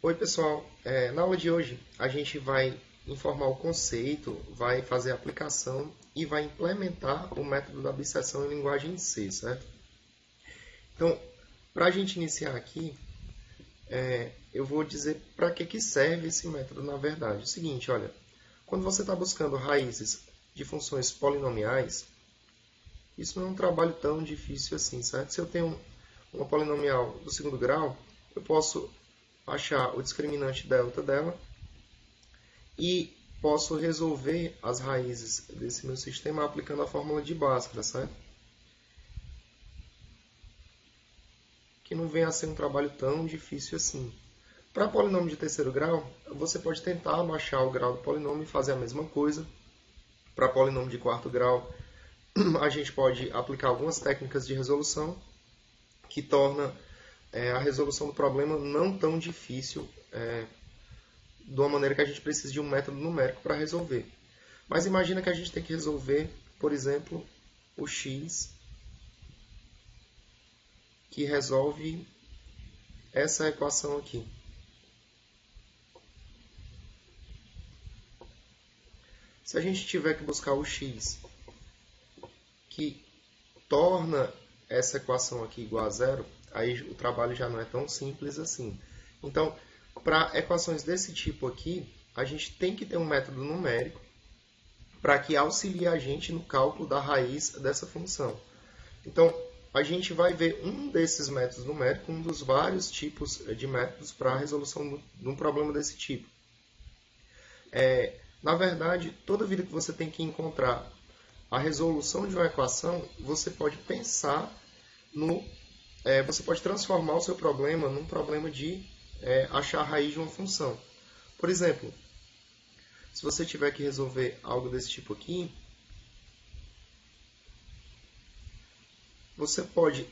Oi, pessoal. Na aula de hoje, a gente vai informar o conceito, vai fazer a aplicação e vai implementar o método da abstração em linguagem C, certo? Então, para a gente iniciar aqui, eu vou dizer para que serve esse método na verdade. É o seguinte, olha, quando você está buscando raízes de funções polinomiais, isso não é um trabalho tão difícil assim, certo? Se eu tenho uma polinomial do segundo grau, eu posso achar o discriminante delta dela e posso resolver as raízes desse meu sistema aplicando a fórmula de Bhaskara, certo? Que não vem a ser um trabalho tão difícil assim. Para polinômio de terceiro grau, você pode tentar baixar o grau do polinômio e fazer a mesma coisa. Para polinômio de quarto grau, a gente pode aplicar algumas técnicas de resolução que torna a resolução do problema não tão difícil de uma maneira que a gente precisa de um método numérico para resolver. Mas imagina que a gente tem que resolver, por exemplo, o x que resolve essa equação aqui. Se a gente tiver que buscar o x que torna essa equação aqui igual a zero, aí o trabalho já não é tão simples assim. Então, para equações desse tipo aqui, a gente tem que ter um método numérico para que auxilie a gente no cálculo da raiz dessa função. Então, a gente vai ver um desses métodos numéricos, um dos vários tipos de métodos para a resolução de um problema desse tipo. Na verdade, toda vida que você tem que encontrar a resolução de uma equação, você pode pensar no... você pode transformar o seu problema num problema de achar a raiz de uma função. Por exemplo, se você tiver que resolver algo desse tipo aqui, você pode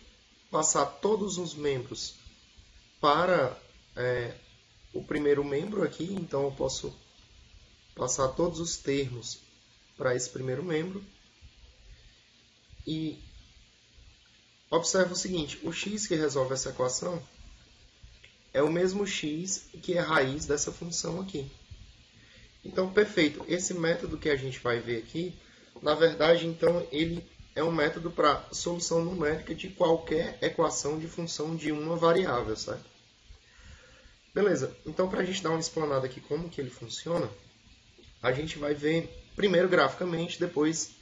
passar todos os membros para o primeiro membro aqui. Então, eu posso passar todos os termos para esse primeiro membro. E observe o seguinte, o x que resolve essa equação é o mesmo x que é a raiz dessa função aqui. Então, perfeito. Esse método que a gente vai ver aqui, na verdade, então, ele é um método para solução numérica de qualquer equação de função de uma variável, certo? Beleza. Então, para a gente dar uma explanada aqui como que ele funciona, a gente vai ver primeiro graficamente, depois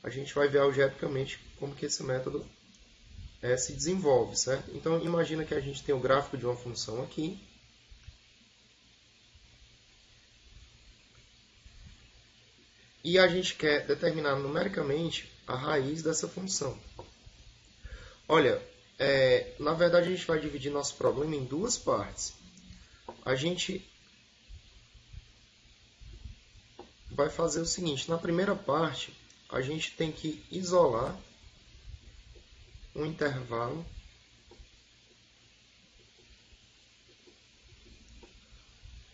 a gente vai ver algebricamente como que esse método se desenvolve, certo? Então, imagina que a gente tem o gráfico de uma função aqui. E a gente quer determinar numericamente a raiz dessa função. Olha, na verdade a gente vai dividir nosso problema em duas partes. A gente vai fazer o seguinte, na primeira parte a gente tem que isolar um intervalo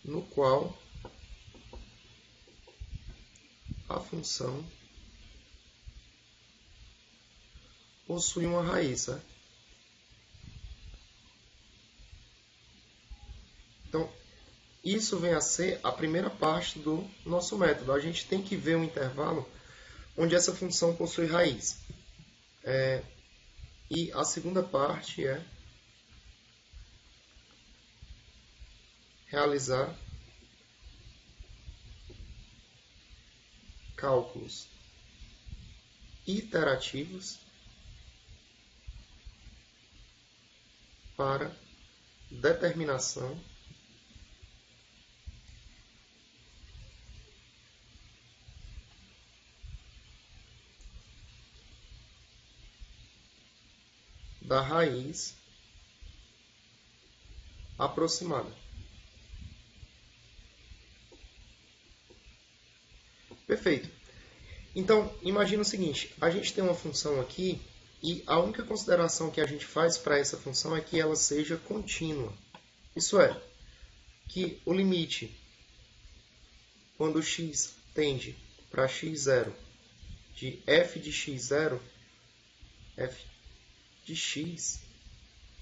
no qual a função possui uma raiz, certo? Então, isso vem a ser a primeira parte do nosso método. A gente tem que ver um intervalo onde essa função possui raiz. E a segunda parte é realizar cálculos iterativos para determinação da raiz aproximada. Perfeito. Então, imagina o seguinte, a gente tem uma função aqui e a única consideração que a gente faz para essa função é que ela seja contínua. Isso é, que o limite, quando x tende para x0, de f de x0, f de x,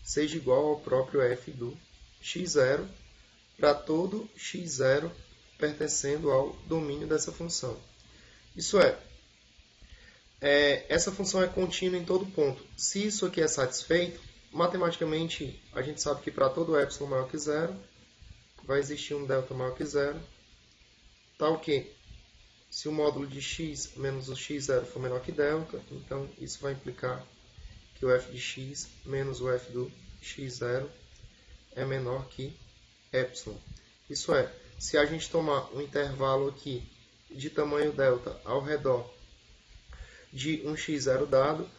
seja igual ao próprio f do x0, para todo x0 pertencendo ao domínio dessa função. Isso é, essa função é contínua em todo ponto. Se isso aqui é satisfeito, matematicamente a gente sabe que para todo epsilon maior que zero, vai existir um delta maior que zero, tal que se o módulo de x menos o x0 for menor que delta, então isso vai implicar que o f de x menos o f do x0 é menor que epsilon. Isso é, se a gente tomar um intervalo aqui de tamanho delta ao redor de um x0 dado,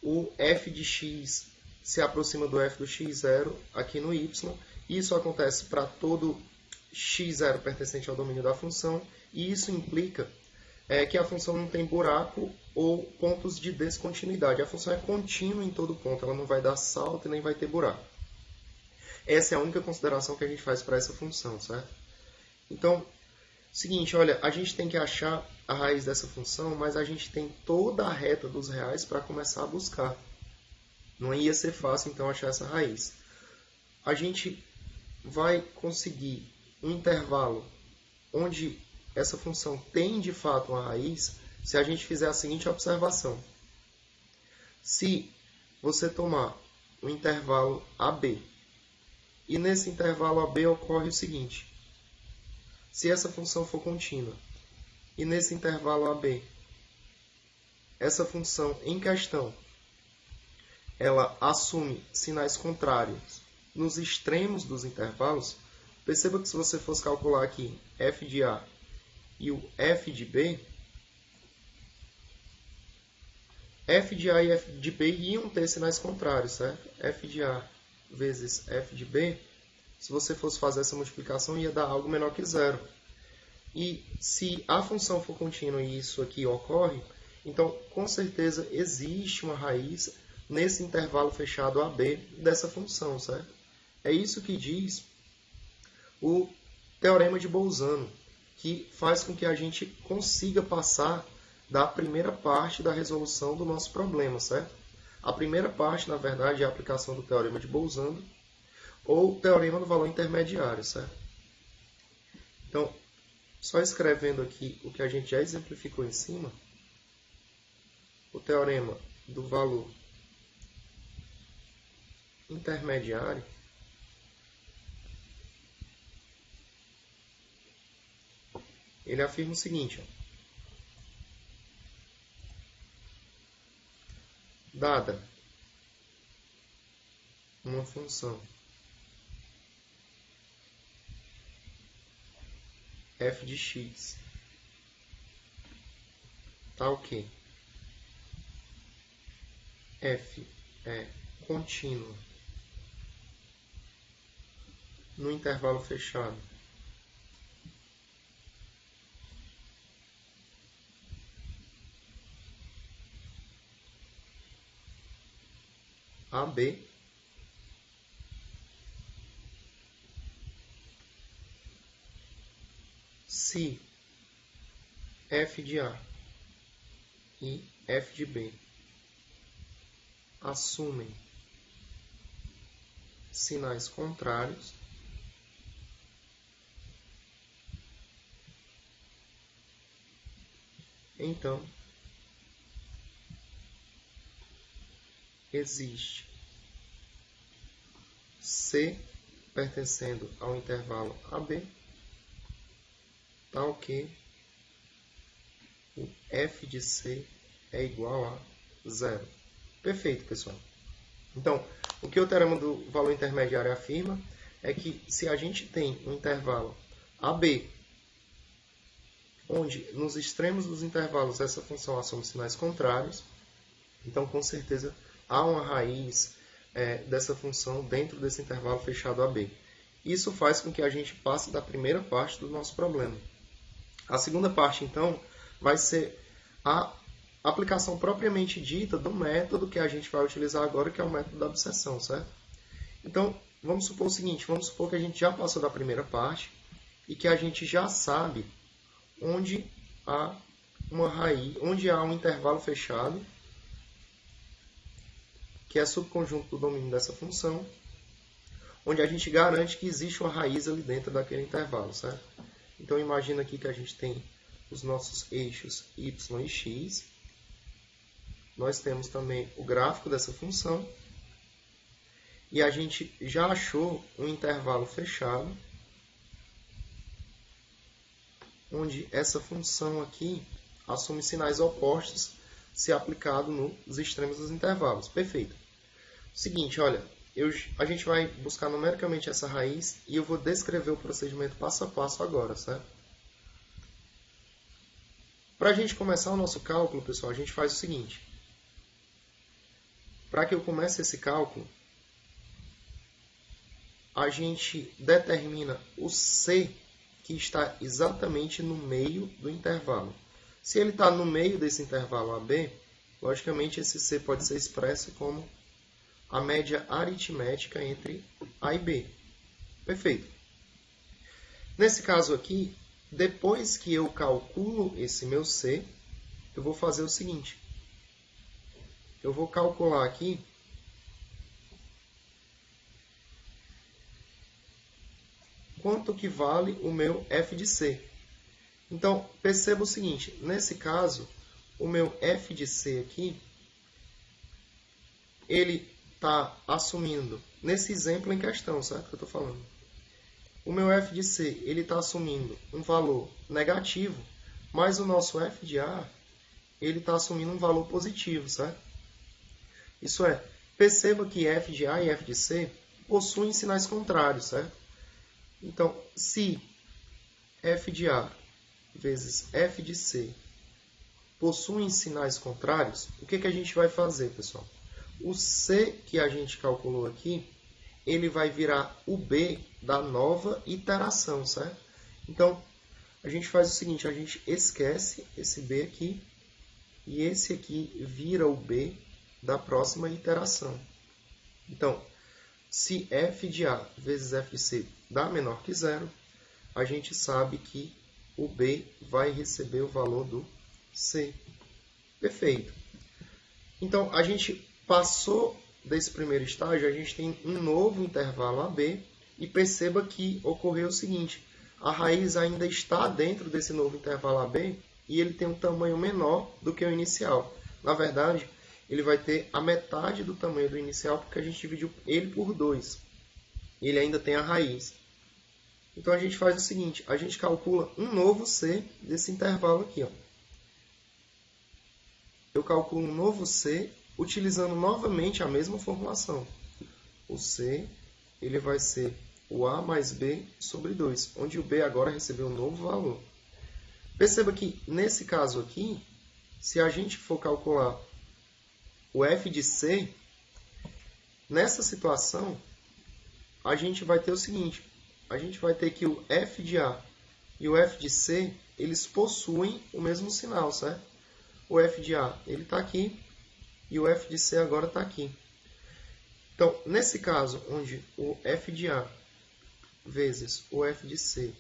o f de x se aproxima do f do x0 aqui no y. Isso acontece para todo x0 pertencente ao domínio da função, e isso implica que a função não tem buraco ou pontos de descontinuidade. A função é contínua em todo ponto, ela não vai dar salto e nem vai ter buraco. Essa é a única consideração que a gente faz para essa função, certo? Então, seguinte, olha, a gente tem que achar a raiz dessa função, mas a gente tem toda a reta dos reais para começar a buscar. Não ia ser fácil, então, achar essa raiz. A gente vai conseguir um intervalo onde essa função tem, de fato, uma raiz, se a gente fizer a seguinte observação. Se você tomar o intervalo AB, e nesse intervalo AB ocorre o seguinte. Se essa função for contínua, e nesse intervalo AB, essa função em questão, ela assume sinais contrários nos extremos dos intervalos, perceba que se você fosse calcular aqui f de A e o f de B, f de A e f de B iam ter sinais contrários, certo? F de A vezes f de B, se você fosse fazer essa multiplicação, ia dar algo menor que zero. E se a função for contínua e isso aqui ocorre, então com certeza existe uma raiz nesse intervalo fechado AB dessa função, certo? É isso que diz o teorema de Bolzano, que faz com que a gente consiga passar da primeira parte da resolução do nosso problema, certo? A primeira parte, na verdade, é a aplicação do teorema de Bolzano ou teorema do valor intermediário, certo? Então, só escrevendo aqui o que a gente já exemplificou em cima, o teorema do valor intermediário ele afirma o seguinte, dada uma função f de x tal que f é contínua no intervalo fechado AB, se f de A e f de B assumem sinais contrários, então existe C pertencendo ao intervalo AB, tal que o f de C é igual a zero. Perfeito, pessoal. Então, o que o teorema do valor intermediário afirma é que se a gente tem um intervalo AB, onde nos extremos dos intervalos essa função assume sinais contrários, então com certeza há uma raiz dessa função dentro desse intervalo fechado AB. Isso faz com que a gente passe da primeira parte do nosso problema. A segunda parte, então, vai ser a aplicação propriamente dita do método que a gente vai utilizar agora, que é o método da abscissão, certo? Então, vamos supor o seguinte, vamos supor que a gente já passou da primeira parte e que a gente já sabe onde há uma raiz, onde há um intervalo fechado, que é subconjunto do domínio dessa função, onde a gente garante que existe uma raiz ali dentro daquele intervalo, certo? Então, imagina aqui que a gente tem os nossos eixos y e x. Nós temos também o gráfico dessa função. E a gente já achou um intervalo fechado, onde essa função aqui assume sinais opostos se aplicado nos extremos dos intervalos. Perfeito. Seguinte, olha, a gente vai buscar numericamente essa raiz e eu vou descrever o procedimento passo a passo agora, certo? Para a gente começar o nosso cálculo, pessoal, a gente faz o seguinte. Para que eu comece esse cálculo, a gente determina o C que está exatamente no meio do intervalo. Se ele está no meio desse intervalo AB, logicamente esse C pode ser expresso como a média aritmética entre A e B. Perfeito. Nesse caso aqui, depois que eu calculo esse meu C, eu vou fazer o seguinte. Eu vou calcular aqui quanto que vale o meu f de C. Então, perceba o seguinte, nesse caso, o meu f de C aqui, ele está assumindo, nesse exemplo em questão, certo que eu estou falando? O meu f de C, ele está assumindo um valor negativo, mas o nosso f de A, ele está assumindo um valor positivo, certo? Isso é, perceba que f de A e f de C possuem sinais contrários, certo? Então, se f de A vezes f de C possuem sinais contrários, o que a gente vai fazer, pessoal? O C que a gente calculou aqui, ele vai virar o B da nova iteração, certo? Então, a gente faz o seguinte, a gente esquece esse B aqui, e esse aqui vira o B da próxima iteração. Então, se f de A vezes f de C dá menor que zero, a gente sabe que o B vai receber o valor do C. Perfeito. Então, a gente passou desse primeiro estágio, a gente tem um novo intervalo AB, e perceba que ocorreu o seguinte, a raiz ainda está dentro desse novo intervalo AB, e ele tem um tamanho menor do que o inicial. Na verdade, ele vai ter a metade do tamanho do inicial, porque a gente dividiu ele por 2. Ele ainda tem a raiz. Então, a gente faz o seguinte, a gente calcula um novo C desse intervalo aqui. Ó. Eu calculo um novo C, utilizando novamente a mesma formulação. O C, ele vai ser o A mais B sobre 2, onde o B agora recebeu um novo valor. Perceba que, nesse caso aqui, se a gente for calcular o f de C, nessa situação, a gente vai ter o seguinte, a gente vai ter que o f de A e o f de C, eles possuem o mesmo sinal, certo? O f de A, ele está aqui, e o f de C agora está aqui. Então, nesse caso, onde o f de A vezes o f de C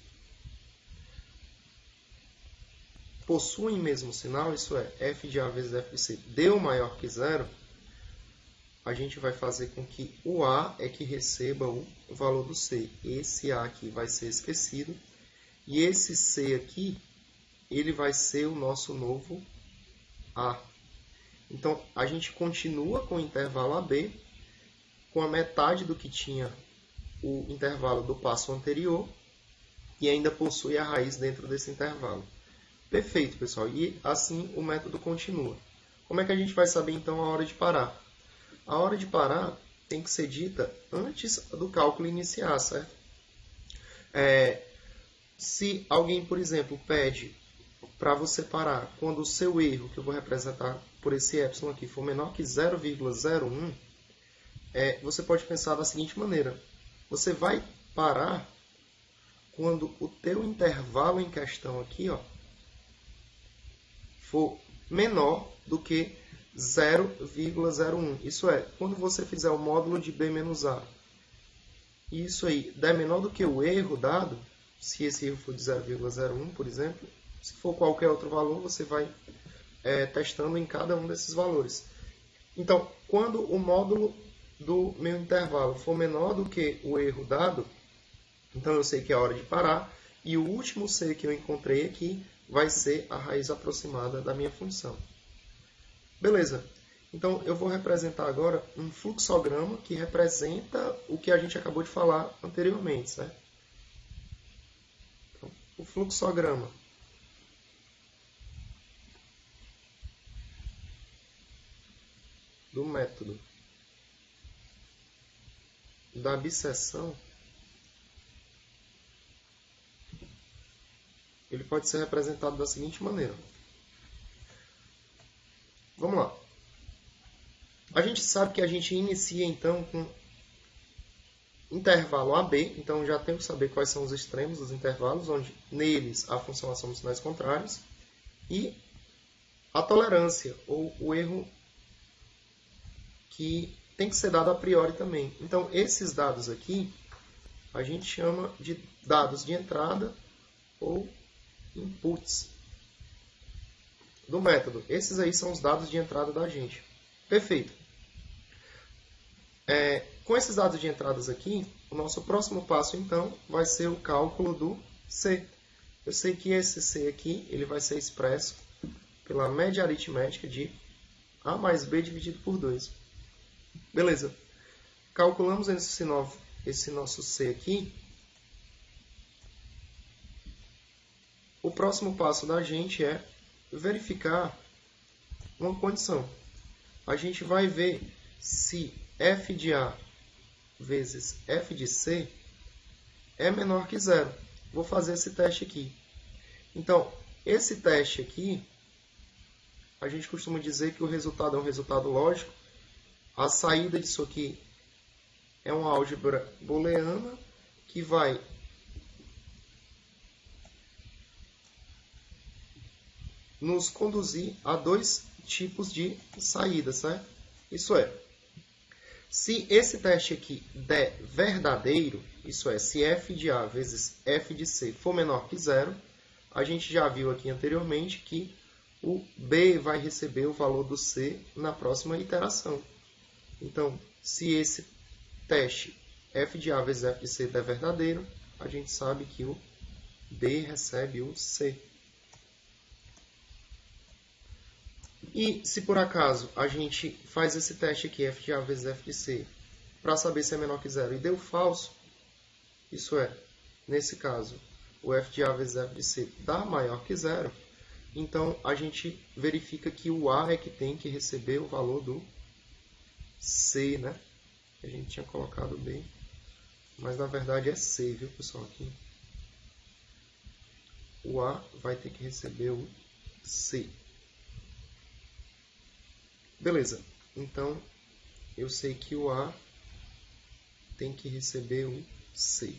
possuem o mesmo sinal, isso é, f de A vezes f de C deu maior que zero, a gente vai fazer com que o A é que receba o valor do C. Esse A aqui vai ser esquecido, e esse C aqui, ele vai ser o nosso novo A. Então, a gente continua com o intervalo AB, com a metade do que tinha o intervalo do passo anterior, e ainda possui a raiz dentro desse intervalo. Perfeito, pessoal. E assim o método continua. Como é que a gente vai saber, então, a hora de parar? A hora de parar tem que ser dita antes do cálculo iniciar, certo? Se alguém, por exemplo, pede para você parar quando o seu erro, que eu vou representar por esse epsilon aqui, for menor que 0,01, você pode pensar da seguinte maneira. Você vai parar quando o teu intervalo em questão aqui, ó, for menor do que 0,01. Isso é, quando você fizer o módulo de B menos A, e isso aí der menor do que o erro dado, se esse erro for de 0,01, por exemplo, se for qualquer outro valor, você vai testando em cada um desses valores. Então, quando o módulo do meu intervalo for menor do que o erro dado, então eu sei que é hora de parar, e o último C que eu encontrei aqui vai ser a raiz aproximada da minha função. Beleza. Então eu vou representar agora um fluxograma que representa o que a gente acabou de falar anteriormente, certo? Então, o fluxograma do método da bisseção, ele pode ser representado da seguinte maneira. Vamos lá. A gente sabe que a gente inicia então com intervalo AB, então já temos que saber quais são os extremos dos intervalos, onde neles a função são sinais contrários, e a tolerância, ou o erro que tem que ser dado a priori também. Então, esses dados aqui, a gente chama de dados de entrada ou inputs do método. Esses aí são os dados de entrada da gente. Perfeito. Com esses dados de entradas aqui, o nosso próximo passo, então, vai ser o cálculo do C. Eu sei que esse C aqui ele vai ser expresso pela média aritmética de A mais B dividido por 2. Beleza. Calculamos esse nosso C aqui. O próximo passo da gente é verificar uma condição. A gente vai ver se f de A vezes f de C é menor que zero. Vou fazer esse teste aqui. Então, esse teste aqui, a gente costuma dizer que o resultado é um resultado lógico. A saída disso aqui é uma álgebra booleana que vai nos conduzir a dois tipos de saída, certo? Isso é, se esse teste aqui der verdadeiro, isso é, se f de A vezes f de C for menor que zero, a gente já viu aqui anteriormente que o B vai receber o valor do C na próxima iteração. Então, se esse teste f de A vezes f de C der verdadeiro, a gente sabe que o B recebe o C. E se por acaso a gente faz esse teste aqui, f de A vezes f de C, para saber se é menor que zero e deu falso, isso é, nesse caso, o f de A vezes f de C dá maior que zero, então a gente verifica que o A é que tem que receber o valor do C, né? A gente tinha colocado B, mas na verdade é C, viu, pessoal? Aqui. O A vai ter que receber o C. Beleza, então eu sei que o A tem que receber o C.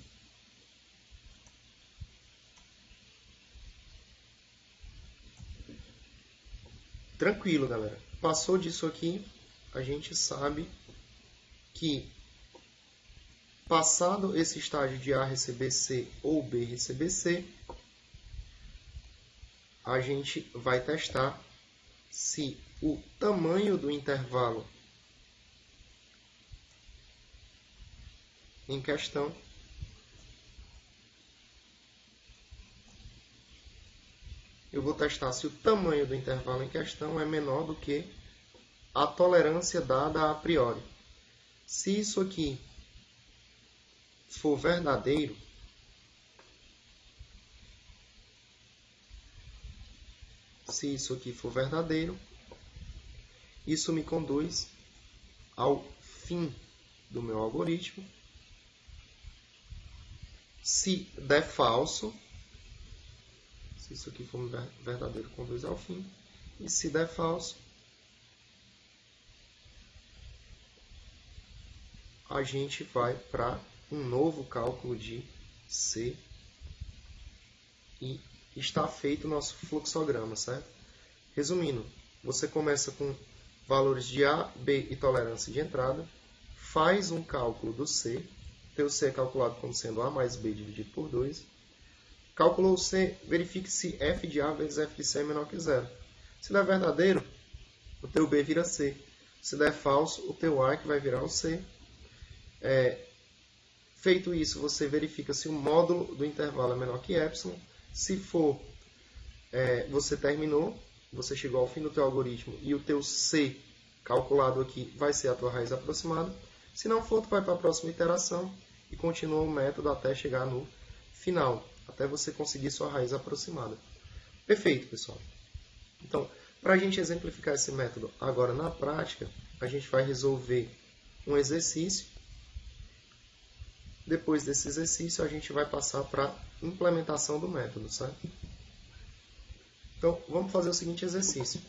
Tranquilo, galera. Passou disso aqui, a gente sabe que passado esse estágio de A receber C ou B receber C, a gente vai testar se o tamanho do intervalo em questão eu vou testar se o tamanho do intervalo em questão é menor do que a tolerância dada a priori. Se isso aqui for verdadeiro, isso me conduz ao fim do meu algoritmo. Se der falso, se isso aqui for verdadeiro, conduz ao fim. E se der falso, a gente vai para um novo cálculo de C e está feito o nosso fluxograma, certo? Resumindo, você começa com valores de A, B e tolerância de entrada, faz um cálculo do C, teu C é calculado como sendo A mais B dividido por 2, calculou o C, verifique se f de A vezes f de C é menor que zero. Se der verdadeiro, o teu B vira C. Se der falso, o teu A é que vai virar o C, Feito isso, você verifica se o módulo do intervalo é menor que epsilon. Se for, você terminou, você chegou ao fim do teu algoritmo e o teu C calculado aqui vai ser a tua raiz aproximada. Se não for, tu vai para a próxima iteração e continua o método até chegar no final, até você conseguir sua raiz aproximada. Perfeito, pessoal. Então, para a gente exemplificar esse método agora na prática, a gente vai resolver um exercício. Depois desse exercício, a gente vai passar para a implementação do método, certo? Então, vamos fazer o seguinte exercício.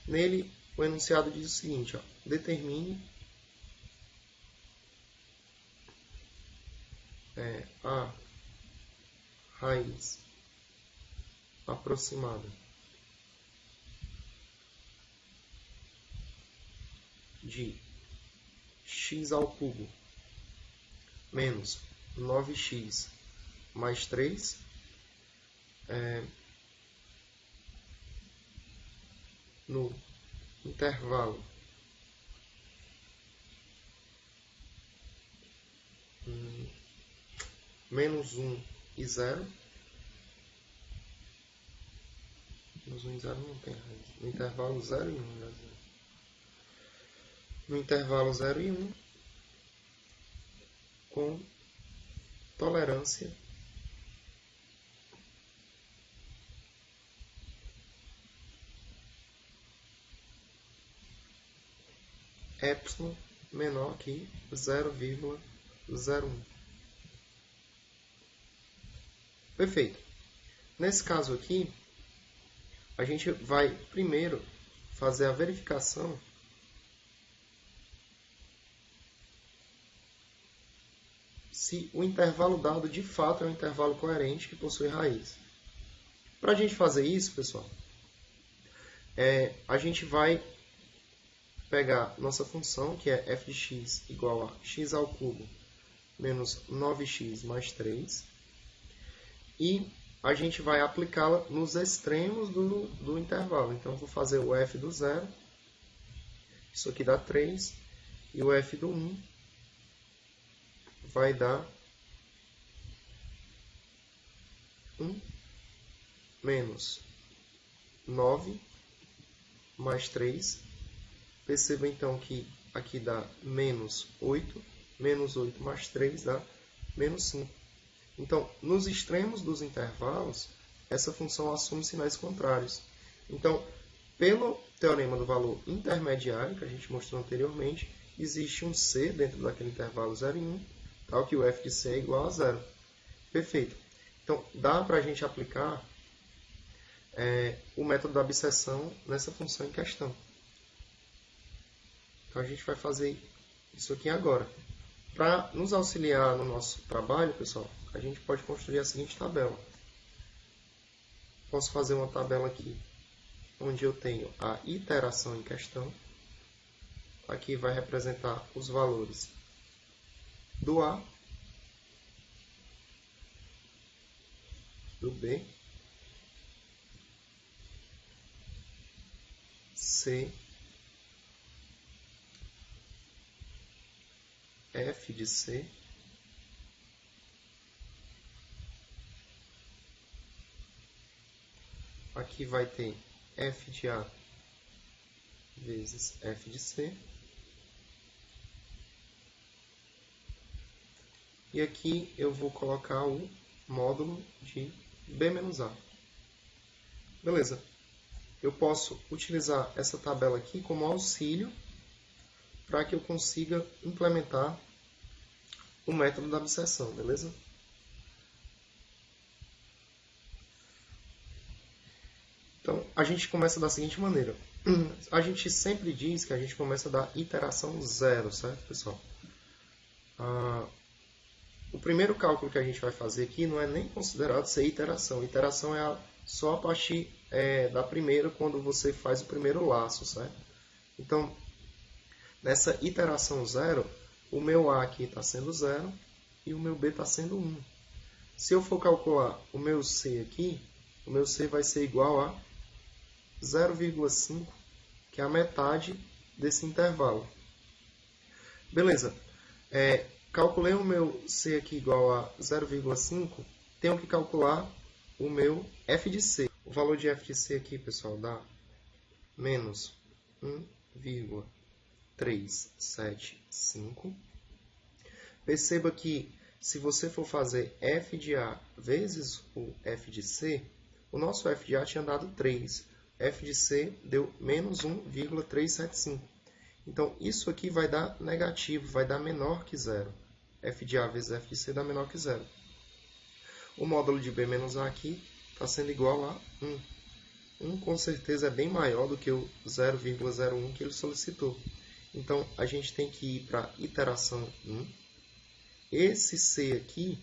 Nele, o enunciado diz o seguinte, ó, determine a raiz aproximada de x ao cubo menos 9x mais 3 no intervalo menos 1 e 0. Menos 1 e 0 não tem raiz. No intervalo 0 e 1. No intervalo 0 e 1, com tolerância epsilon menor que 0,01. Perfeito. Nesse caso aqui, a gente vai primeiro fazer a verificação se o intervalo dado de fato é um intervalo coerente que possui raiz. Para a gente fazer isso, pessoal, a gente vai pegar nossa função, que é f de x igual a x ao cubo menos 9x mais 3, e a gente vai aplicá-la nos extremos do intervalo. Então, vou fazer o f do 0, isso aqui dá 3, e o f do 1 vai dar 1 menos 9 mais 3. Perceba então que aqui dá menos 8 mais 3 dá menos 5. Então, nos extremos dos intervalos, essa função assume sinais contrários. Então, pelo teorema do valor intermediário, que a gente mostrou anteriormente, existe um C dentro daquele intervalo 0 e 1, tal que o f de C é igual a 0. Perfeito. Então, dá para a gente aplicar o método da abscissão nessa função em questão. Então, a gente vai fazer isso aqui agora. Para nos auxiliar no nosso trabalho, pessoal, a gente pode construir a seguinte tabela. Posso fazer uma tabela aqui, onde eu tenho a iteração em questão. Aqui vai representar os valores do A, do B, C, F de C, aqui vai ter F de A vezes F de C, e aqui eu vou colocar o módulo de B menos A. Beleza. Eu posso utilizar essa tabela aqui como auxílio para que eu consiga implementar o método da abscissão, beleza? Então, a gente começa da seguinte maneira. A gente sempre diz que a gente começa da iteração 0, certo, pessoal? O primeiro cálculo que a gente vai fazer aqui não é nem considerado ser iteração. Iteração é só a partir da primeira, quando você faz o primeiro laço, certo? Então, nessa iteração 0, o meu A aqui está sendo 0 e o meu B está sendo 1. Se eu for calcular o meu C aqui, o meu C vai ser igual a 0,5, que é a metade desse intervalo. Beleza. Calculei o meu C aqui igual a 0,5, tenho que calcular o meu f de C. O valor de f de C aqui, pessoal, dá menos 1,375. Perceba que se você for fazer f de A vezes o f de C, o nosso f de A tinha dado 3. F de C deu menos 1,375. Então, isso aqui vai dar negativo, vai dar menor que zero. F de A vezes F de C dá menor que zero. O módulo de B menos A aqui está sendo igual a 1. 1 com certeza é bem maior do que o 0,01 que ele solicitou. Então, a gente tem que ir para a iteração 1. Esse C aqui,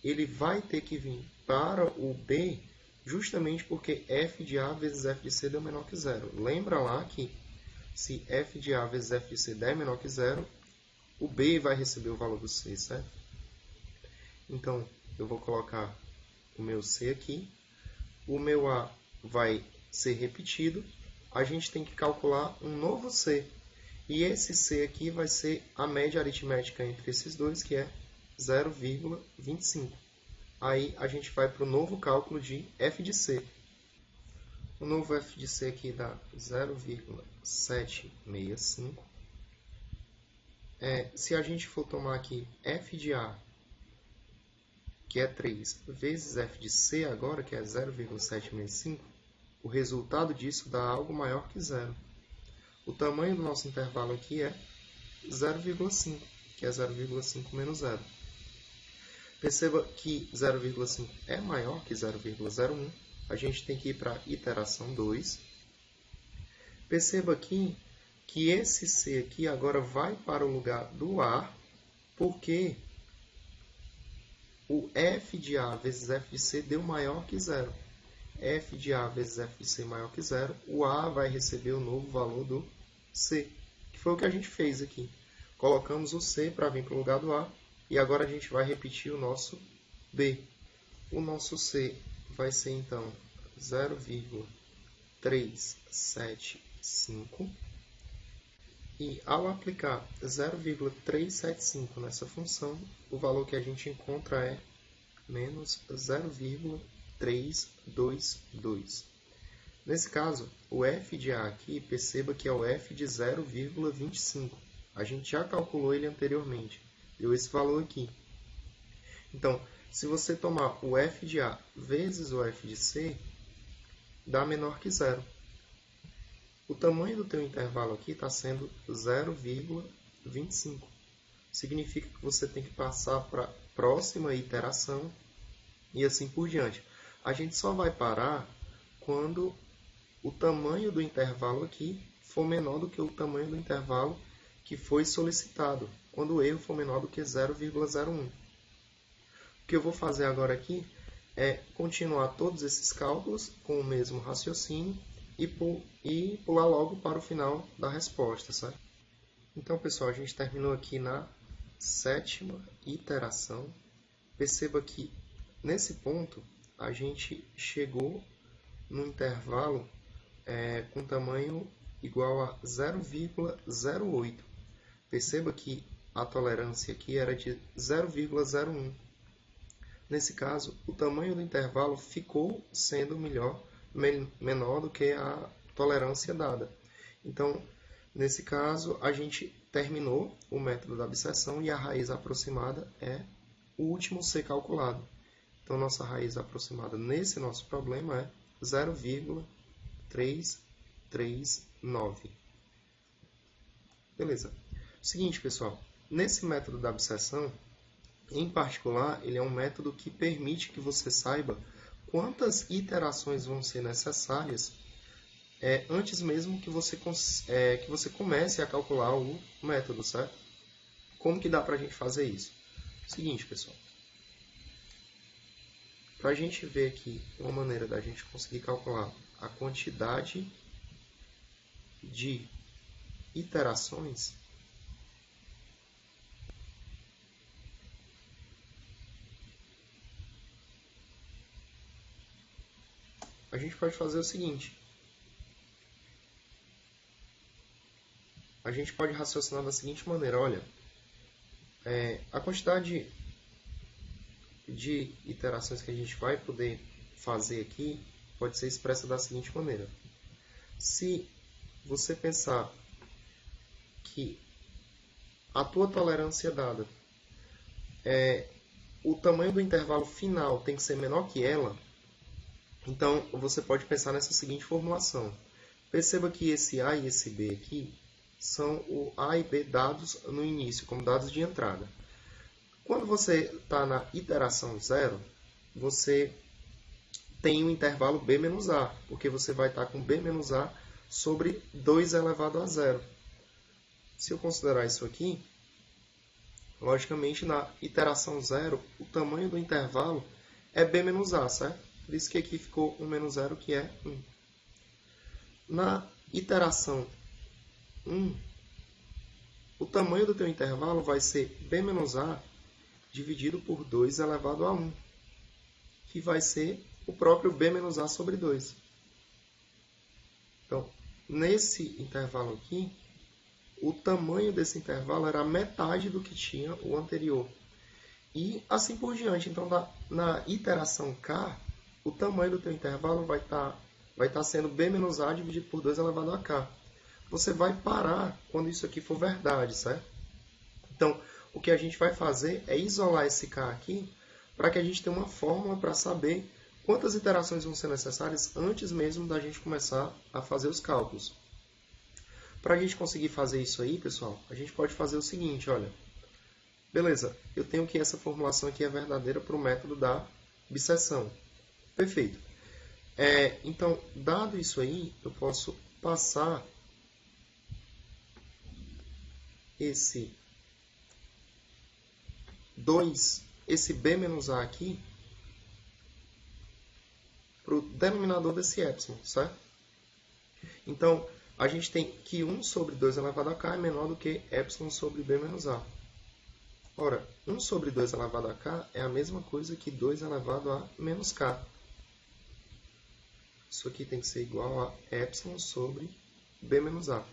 ele vai ter que vir para o B justamente porque F de A vezes F de C deu menor que zero. Lembra lá que se F de A vezes F de C der menor que zero, o B vai receber o valor do C, certo? Então, eu vou colocar o meu C aqui. O meu A vai ser repetido. A gente tem que calcular um novo C. E esse C aqui vai ser a média aritmética entre esses dois, que é 0,25. Aí a gente vai para o novo cálculo de F de C. O novo F de C aqui dá 0,765. Se a gente for tomar aqui F de A, que é 3, vezes F de C agora, que é 0,765, o resultado disso dá algo maior que zero. O tamanho do nosso intervalo aqui é 0,5, que é 0,5 menos 0. Perceba que 0,5 é maior que 0,01. A gente tem que ir para a iteração 2. Perceba aqui que esse C aqui agora vai para o lugar do A, porque o F de A vezes F de C deu maior que zero. F de A vezes F de C maior que zero, o A vai receber o novo valor do C, que foi o que a gente fez aqui. Colocamos o C para vir para o lugar do A, e agora a gente vai repetir o nosso B. O nosso C vai ser, então, 0,375. E ao aplicar 0,375 nessa função, o valor que a gente encontra é menos 0,322. Nesse caso, o f de A aqui, perceba que é o f de 0,25. A gente já calculou ele anteriormente, deu esse valor aqui. Então, se você tomar o f de A vezes o f de C, dá menor que zero. O tamanho do teu intervalo aqui está sendo 0,25. Significa que você tem que passar para a próxima iteração e assim por diante. A gente só vai parar quando o tamanho do intervalo aqui for menor do que o tamanho do intervalo que foi solicitado, quando o erro for menor do que 0,01. O que eu vou fazer agora aqui é continuar todos esses cálculos com o mesmo raciocínio e pular logo para o final da resposta, certo? Então, pessoal, a gente terminou aqui na 7ª iteração. Perceba que, nesse ponto, a gente chegou no intervalo com tamanho igual a 0,08. Perceba que a tolerância aqui era de 0,01. Nesse caso, o tamanho do intervalo ficou sendo menor do que a tolerância dada. Então, nesse caso, a gente terminou o método da abscissão e a raiz aproximada é o último C calculado. Então, nossa raiz aproximada nesse nosso problema é 0,339. Beleza. Seguinte, pessoal, nesse método da abscissão, em particular, ele é um método que permite que você saiba quantas iterações vão ser necessárias antes mesmo que você comece a calcular o método, certo? Como que dá para a gente fazer isso? Seguinte, pessoal. Para a gente ver aqui uma maneira da gente conseguir calcular a quantidade de iterações, a gente pode fazer o seguinte. A gente pode raciocinar da seguinte maneira, olha, A quantidade de iterações que a gente vai poder fazer aqui pode ser expressa da seguinte maneira. Se você pensar que a tua tolerância dada, o tamanho do intervalo final tem que ser menor que ela, então você pode pensar nessa seguinte formulação. Perceba que esse A e esse B aqui são o A e B dados no início, como dados de entrada. Quando você está na iteração 0, você tem o intervalo B menos A, porque você vai estar com B menos A sobre 2 elevado a 0. Se eu considerar isso aqui, logicamente na iteração 0, o tamanho do intervalo é B menos A, certo? Por isso que aqui ficou 1 menos 0, que é 1. Na iteração 1, o tamanho do teu intervalo vai ser B menos A dividido por 2 elevado a 1, que vai ser o próprio B menos A sobre 2. Então, nesse intervalo aqui, o tamanho desse intervalo era a metade do que tinha o anterior. E assim por diante. Então, na iteração K, o tamanho do teu intervalo vai estar sendo B menos A dividido por 2 elevado a K. Você vai parar quando isso aqui for verdade, certo? Então, o que a gente vai fazer é isolar esse K aqui para que a gente tenha uma fórmula para saber quantas iterações vão ser necessárias antes mesmo da gente começar a fazer os cálculos. Para a gente conseguir fazer isso aí, pessoal, a gente pode fazer o seguinte, olha. Beleza, eu tenho que essa formulação aqui é verdadeira para o método da bisseção. Perfeito. Então, dado isso aí, eu posso passar esse 2, esse B menos A aqui, para o denominador desse epsilon, certo? Então, a gente tem que 1 sobre 2 elevado a K é menor do que epsilon sobre B menos A. Ora, 1 sobre 2 elevado a K é a mesma coisa que 2 elevado a menos K. Isso aqui tem que ser igual a epsilon sobre B menos A.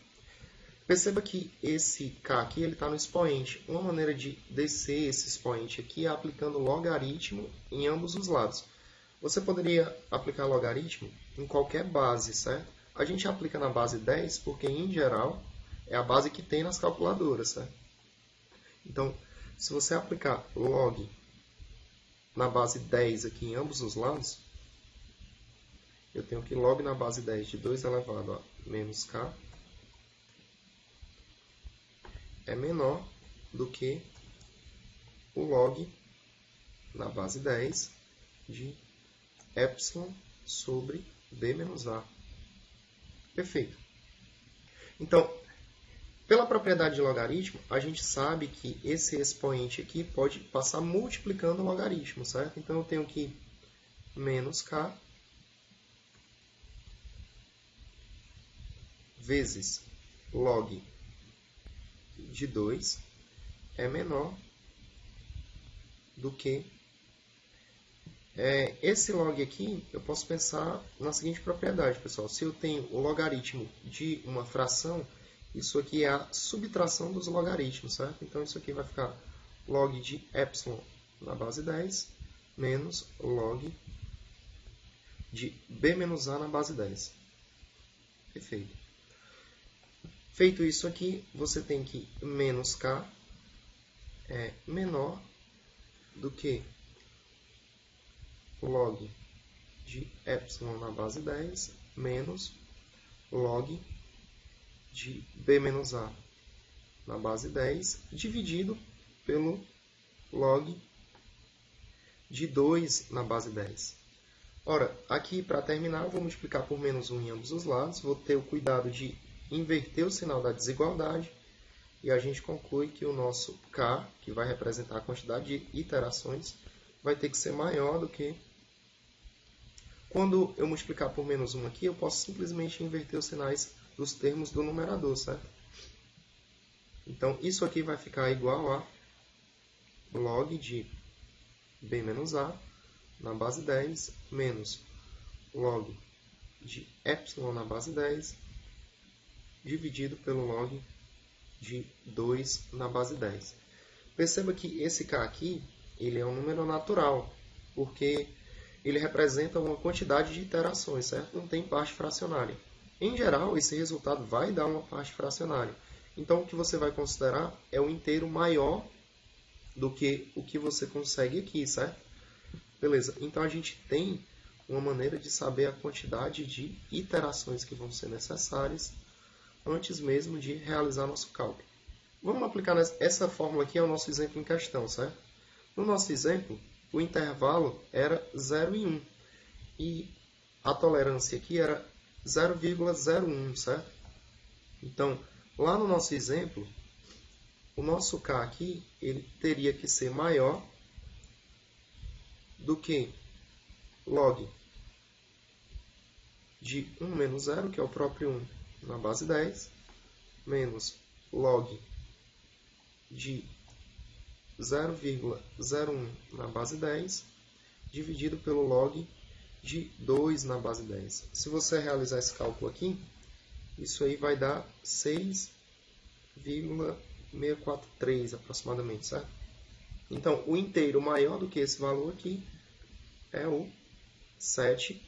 Perceba que esse K aqui está no expoente. Uma maneira de descer esse expoente aqui é aplicando logaritmo em ambos os lados. Você poderia aplicar logaritmo em qualquer base, certo? A gente aplica na base 10 porque, em geral, é a base que tem nas calculadoras, certo? Então, se você aplicar log na base 10 aqui em ambos os lados, eu tenho que log na base 10 de 2 elevado a menos K é menor do que o log na base 10 de epsilon sobre B menos A. Perfeito. Então, pela propriedade de logaritmo, a gente sabe que esse expoente aqui pode passar multiplicando o logaritmo, certo? Então, eu tenho que menos K vezes log de 2 é menor do que esse log aqui. Eu posso pensar na seguinte propriedade, pessoal. Se eu tenho o logaritmo de uma fração, isso aqui é a subtração dos logaritmos, certo? Então, isso aqui vai ficar log de epsilon na base 10 menos log de B menos A na base 10. Perfeito. Feito isso aqui, você tem que menos K é menor do que log de epsilon na base 10 menos log de B menos A na base 10 dividido pelo log de 2 na base 10. Ora, aqui para terminar eu vou multiplicar por menos 1 em ambos os lados, vou ter o cuidado de inverter o sinal da desigualdade e a gente conclui que o nosso K, que vai representar a quantidade de iterações, vai ter que ser maior do que... Quando eu multiplicar por menos 1 aqui, eu posso simplesmente inverter os sinais dos termos do numerador, certo? Então, isso aqui vai ficar igual a log de B menos A na base 10 menos log de epsilon na base 10 dividido pelo log de 2 na base 10. Perceba que esse K aqui, ele é um número natural, porque ele representa uma quantidade de iterações, certo? Não tem parte fracionária. Em geral, esse resultado vai dar uma parte fracionária. Então, o que você vai considerar é um inteiro maior do que o que você consegue aqui, certo? Beleza, então a gente tem uma maneira de saber a quantidade de iterações que vão ser necessárias antes mesmo de realizar nosso cálculo. Vamos aplicar essa fórmula aqui ao nosso exemplo em questão, certo? No nosso exemplo, o intervalo era 0 e 1 e a tolerância aqui era 0,01, certo? Então, lá no nosso exemplo, o nosso K aqui ele teria que ser maior do que log de 1 menos 0, que é o próprio 1 na base 10, menos log de 0,01 na base 10, dividido pelo log de 2 na base 10. Se você realizar esse cálculo aqui, isso aí vai dar 6,643 aproximadamente, certo? Então, o inteiro maior do que esse valor aqui é o 7,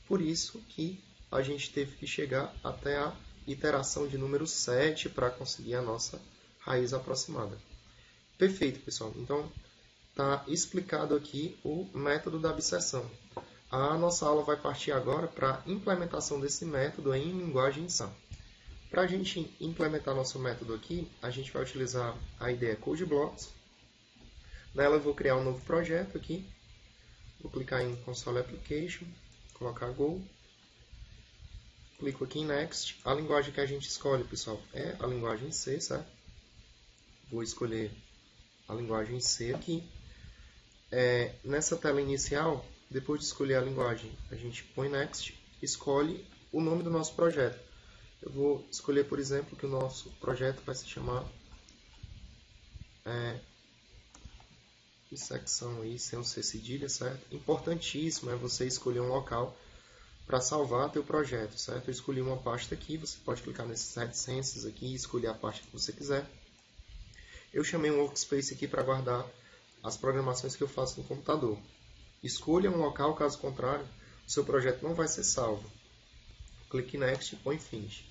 por isso que a gente teve que chegar até a iteração de número 7 para conseguir a nossa raiz aproximada. Perfeito, pessoal. Então, está explicado aqui o método da absceção. A nossa aula vai partir agora para a implementação desse método em linguagem SAM. Para a gente implementar nosso método aqui, a gente vai utilizar a IDE CodeBlocks. Nela eu vou criar um novo projeto aqui. Vou clicar em Console Application, colocar Go. Clico aqui em Next. A linguagem que a gente escolhe, pessoal, é a linguagem C, certo? Vou escolher a linguagem C aqui. Nessa tela inicial, depois de escolher a linguagem, a gente põe Next, escolhe o nome do nosso projeto. Eu vou escolher, por exemplo, que o nosso projeto vai se chamar secção aí, sem o C cedilha, certo? Importantíssimo é você escolher um local para salvar teu projeto, certo? Eu escolhi uma pasta aqui, você pode clicar nesses AdSenses aqui e escolher a pasta que você quiser. Eu chamei um workspace aqui para guardar as programações que eu faço no computador. Escolha um local, caso contrário, o seu projeto não vai ser salvo. Clique Next e põe Finish.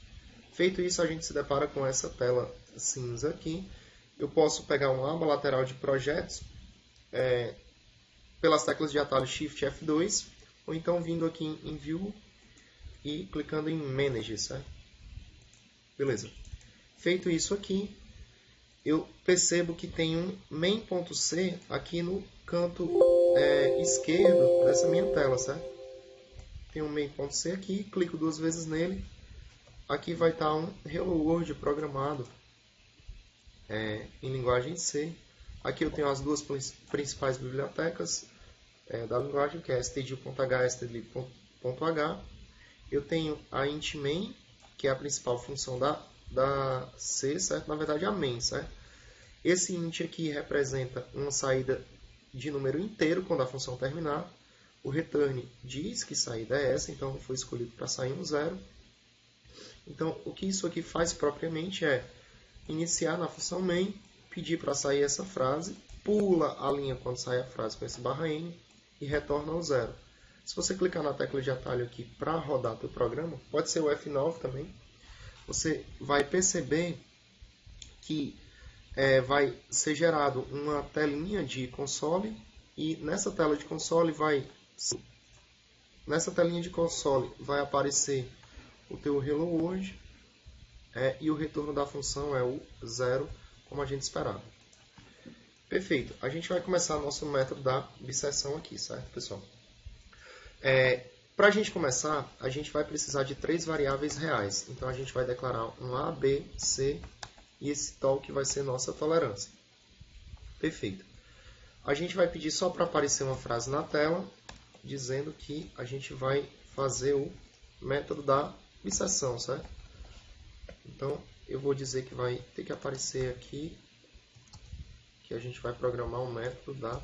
Feito isso, a gente se depara com essa tela cinza aqui. Eu posso pegar uma aba lateral de projetos pelas teclas de atalho Shift F2, ou então vindo aqui em View e clicando em Manage, certo? Beleza. Feito isso aqui, eu percebo que tem um main.c aqui no canto esquerdo dessa minha tela, certo? Tem um main.c aqui, clico duas vezes nele. Aqui vai estar um Hello World programado em linguagem C. Aqui eu tenho as duas principais bibliotecas da linguagem, que é std.h e std.h. Eu tenho a int main, que é a principal função da C, certo? Na verdade, a main, certo? Esse int aqui representa uma saída de número inteiro quando a função terminar. O return diz que saída é essa, então foi escolhido para sair um 0. Então, o que isso aqui faz propriamente é iniciar na função main, pedir para sair essa frase, pula a linha quando sai a frase com esse /n e retorna ao 0. Se você clicar na tecla de atalho aqui para rodar o programa, pode ser o F9 também, você vai perceber que vai ser gerado uma telinha de console e nessa tela de console vai aparecer o teu Hello World e o retorno da função é o 0, como a gente esperava. Perfeito. A gente vai começar nosso método da bisseção aqui, certo, pessoal? Para a gente começar, a gente vai precisar de 3 variáveis reais. Então, a gente vai declarar um A, B, C e esse tal que vai ser nossa tolerância. Perfeito. A gente vai pedir só para aparecer uma frase na tela, dizendo que a gente vai fazer o método da bisseção, certo? Então, eu vou dizer que vai ter que aparecer aqui que a gente vai programar o método da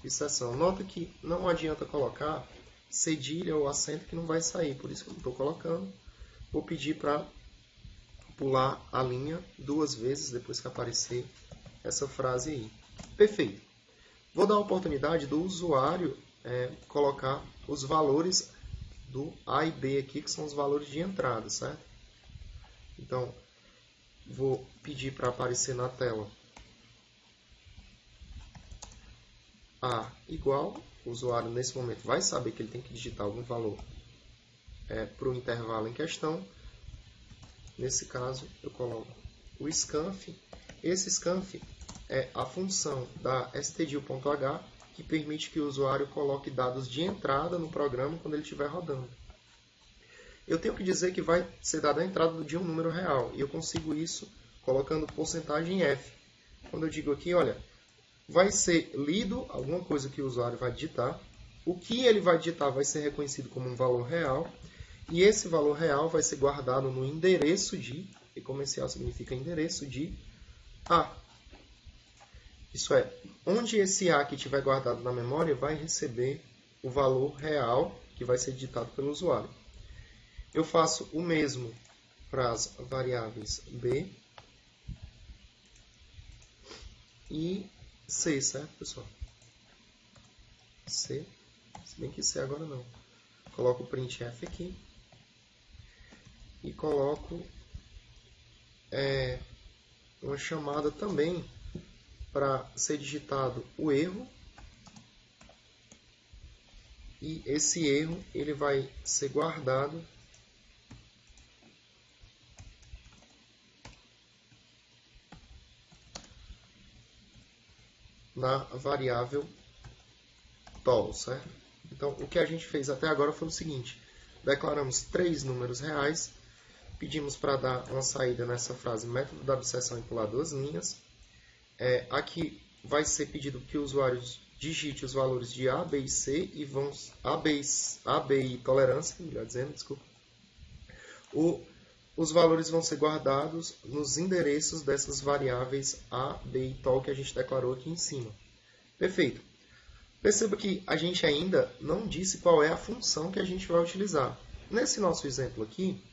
bisseção. Nota que não adianta colocar cedilha ou acento que não vai sair, por isso que eu não estou colocando. Vou pedir para pular a linha 2 vezes depois que aparecer essa frase aí. Perfeito. Vou dar a oportunidade do usuário colocar os valores do A e B aqui, que são os valores de entrada, certo? Então, vou pedir para aparecer na tela A igual. O usuário, nesse momento, vai saber que ele tem que digitar algum valor para o intervalo em questão. Nesse caso, eu coloco o scanf. Esse scanf é a função da stdio.h que permite que o usuário coloque dados de entrada no programa quando ele estiver rodando. Eu tenho que dizer que vai ser dada a entrada de um número real, e eu consigo isso colocando porcentagem F. Quando eu digo aqui, olha, vai ser lido alguma coisa que o usuário vai digitar, o que ele vai digitar vai ser reconhecido como um valor real, e esse valor real vai ser guardado no endereço de, e comercial significa endereço de A. Isso é, onde esse A que estiver guardado na memória vai receber o valor real que vai ser digitado pelo usuário. Eu faço o mesmo para as variáveis B e C, certo, pessoal? C, se bem que C agora não. Coloco o printf aqui e coloco uma chamada também para ser digitado o erro, e esse erro ele vai ser guardado na variável total, certo? Então, o que a gente fez até agora foi o seguinte: declaramos 3 números reais, pedimos para dar uma saída nessa frase método da abstração e pular 2 linhas. Aqui vai ser pedido que o usuário digite os valores de A, B e C, e vão A, B e tolerância, melhor dizendo, desculpa. Os valores vão ser guardados nos endereços dessas variáveis A, B e tol que a gente declarou aqui em cima. Perfeito. Perceba que a gente ainda não disse qual é a função que a gente vai utilizar. Nesse nosso exemplo aqui,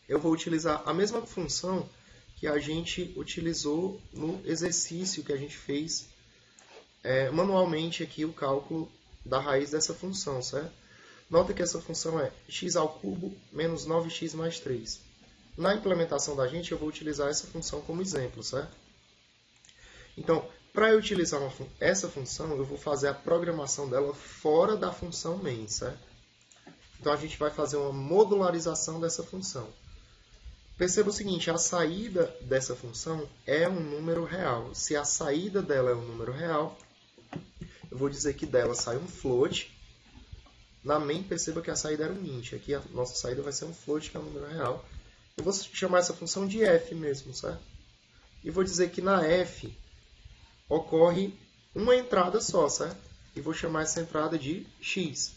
eu vou utilizar a mesma função que a gente utilizou no exercício que a gente fez manualmente aqui, o cálculo da raiz dessa função, certo? Nota que essa função é x ao cubo menos 9x mais 3. Na implementação da gente, eu vou utilizar essa função como exemplo, certo? Então, para eu utilizar essa função, eu vou fazer a programação dela fora da função main, certo? Então, a gente vai fazer uma modularização dessa função. Perceba o seguinte, a saída dessa função é um número real. Se a saída dela é um número real, eu vou dizer que dela sai um float. Na main, perceba que a saída era um int. Aqui a nossa saída vai ser um float, que é um número real. Eu vou chamar essa função de f mesmo, certo? E vou dizer que na f ocorre uma entrada só, certo? E vou chamar essa entrada de x.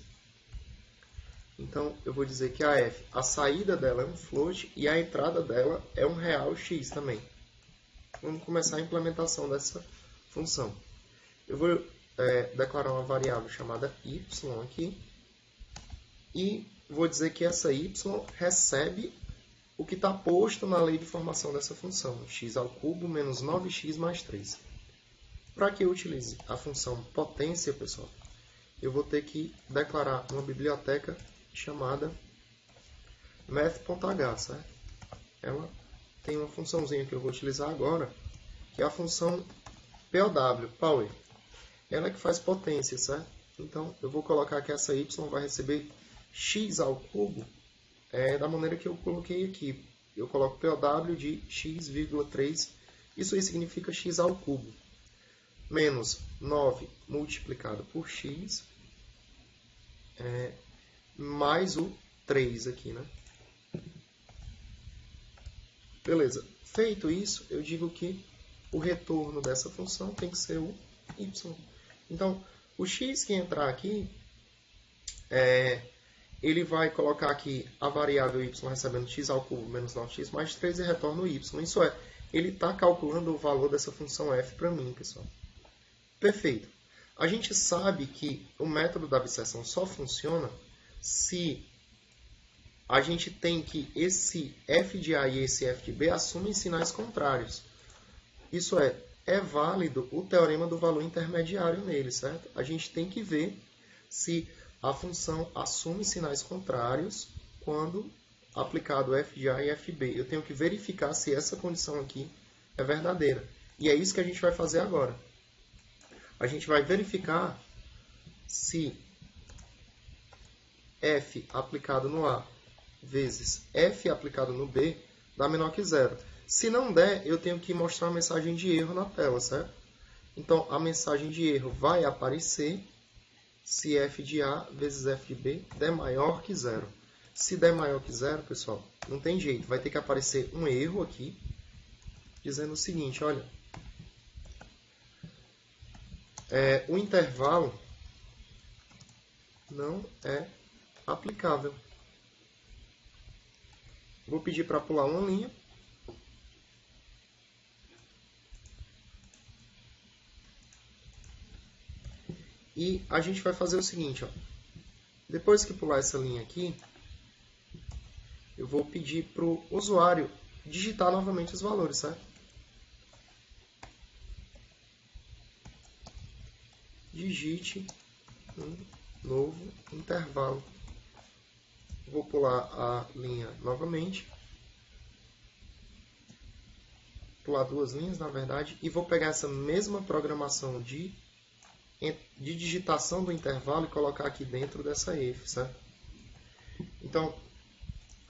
Então, eu vou dizer que a f, a saída dela é um float e a entrada dela é um real x também. Vamos começar a implementação dessa função. Eu vou declarar uma variável chamada y aqui e vou dizer que essa y recebe o que está posto na lei de formação dessa função, x ao cubo menos 9x mais 3. Para que eu utilize a função potência, pessoal, eu vou ter que declarar uma biblioteca chamada math.h, certo? Ela tem uma funçãozinha que eu vou utilizar agora, que é a função POW, Power. Ela é que faz potência, certo? Então, eu vou colocar que essa y vai receber x ao cubo da maneira que eu coloquei aqui. Eu coloco POW de x,3, isso aí significa x ao cubo, menos 9 multiplicado por x, mais o 3 aqui, né? Beleza. Feito isso, eu digo que o retorno dessa função tem que ser o y. Então, o x que entrar aqui, ele vai colocar aqui a variável y recebendo x ao cubo menos 9x mais 3 e retorna o y. Isso é, ele está calculando o valor dessa função f para mim, pessoal. Perfeito. A gente sabe que o método da abstração só funciona se a gente tem que esse f de A e esse f de B assumem sinais contrários. Isso é, é válido o teorema do valor intermediário nele, certo? A gente tem que ver se a função assume sinais contrários quando aplicado f de A e f de B. Eu tenho que verificar se essa condição aqui é verdadeira. E é isso que a gente vai fazer agora. A gente vai verificar se f aplicado no A vezes f aplicado no B dá menor que zero. Se não der, eu tenho que mostrar a mensagem de erro na tela, certo? Então, a mensagem de erro vai aparecer se f de A vezes f de B der maior que zero. Se der maior que zero, pessoal, não tem jeito. Vai ter que aparecer um erro aqui, dizendo o seguinte, olha, o intervalo não é aplicável. Vou pedir para pular uma linha. E a gente vai fazer o seguinte, ó. Depois que pular essa linha aqui, eu vou pedir para o usuário digitar novamente os valores, certo? Digite um novo intervalo. Vou pular a linha novamente. Pular duas linhas, na verdade, e vou pegar essa mesma programação de digitação do intervalo e colocar aqui dentro dessa if, certo? Então,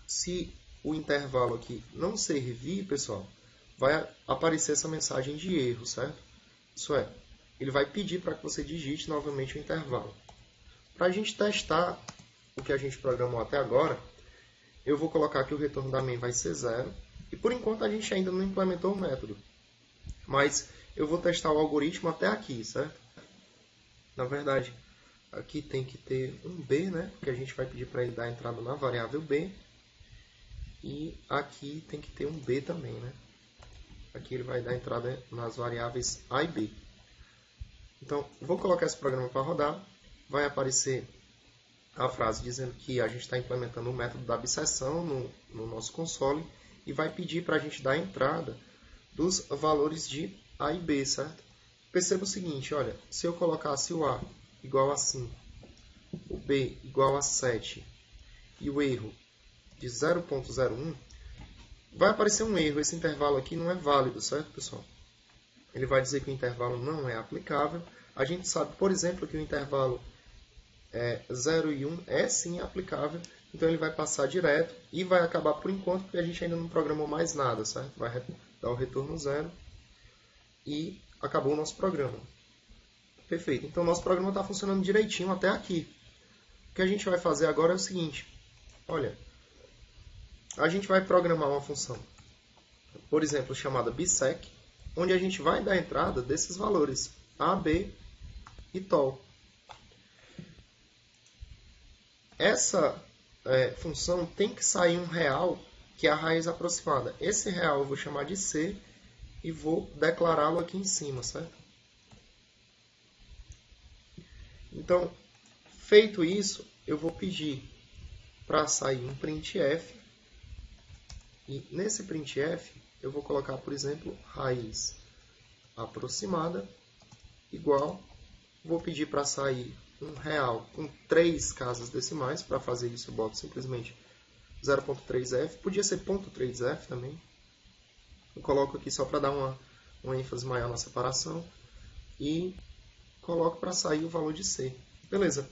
se o intervalo aqui não servir, pessoal, vai aparecer essa mensagem de erro, certo? Isso é, ele vai pedir para que você digite novamente o intervalo. Para a gente testar o que a gente programou até agora, eu vou colocar que o retorno da main vai ser 0. E por enquanto a gente ainda não implementou o método. Mas eu vou testar o algoritmo até aqui, certo? Na verdade, aqui tem que ter um B, né? Porque a gente vai pedir para ele dar entrada na variável B. E aqui tem que ter um B também, né? Aqui ele vai dar entrada nas variáveis A e B. Então, vou colocar esse programa para rodar. Vai aparecer a frase dizendo que a gente está implementando o método da absessão no nosso console. E vai pedir para a gente dar entrada dos valores de A e B, certo? Perceba o seguinte, olha, se eu colocasse o A igual a 5, o B igual a 7 e o erro de 0.01, vai aparecer um erro. Esse intervalo aqui não é válido, certo, pessoal? Ele vai dizer que o intervalo não é aplicável. A gente sabe, por exemplo, que o intervalo 0 e 1 é sim aplicável. Então ele vai passar direto e vai acabar por enquanto, porque a gente ainda não programou mais nada, certo? Vai dar o retorno 0 e acabou o nosso programa. Perfeito. Então o nosso programa está funcionando direitinho até aqui. O que a gente vai fazer agora é o seguinte. Olha, a gente vai programar uma função, por exemplo, chamada bisec, onde a gente vai dar entrada desses valores A, B e tol. Essa função tem que sair um real, que é a raiz aproximada. Esse real eu vou chamar de C e vou declará-lo aqui em cima, certo? Então, feito isso, eu vou pedir para sair um printf. E nesse printf, eu vou colocar, por exemplo, raiz aproximada igual. Vou pedir para sair um real com 3 casas decimais. Para fazer isso, eu boto simplesmente 0.3f. Podia ser 0.3f também. Eu coloco aqui só para dar uma ênfase maior na separação. E coloco para sair o valor de C. Beleza.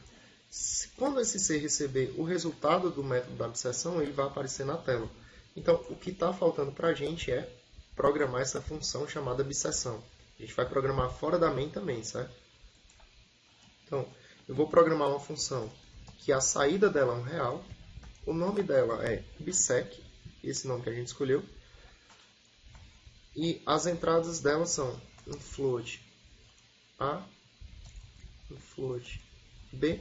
Quando esse C receber o resultado do método da absessão, ele vai aparecer na tela. Então, o que está faltando para a gente é programar essa função chamada absessão. A gente vai programar fora da main também, certo? Então, eu vou programar uma função que a saída dela é um real. O nome dela é bisec, esse nome que a gente escolheu. E as entradas dela são um float A, um float B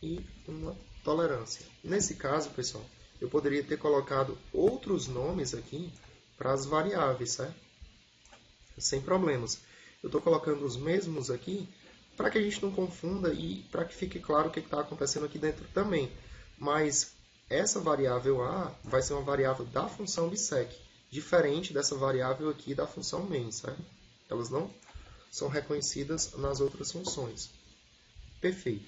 e uma tolerância. Nesse caso, pessoal, eu poderia ter colocado outros nomes aqui para as variáveis, certo? Sem problemas. Eu estou colocando os mesmos aqui para que a gente não confunda e para que fique claro o que está acontecendo aqui dentro também. Mas essa variável A vai ser uma variável da função bisec. diferente dessa variável aqui da função main, certo? Elas não são reconhecidas nas outras funções. Perfeito.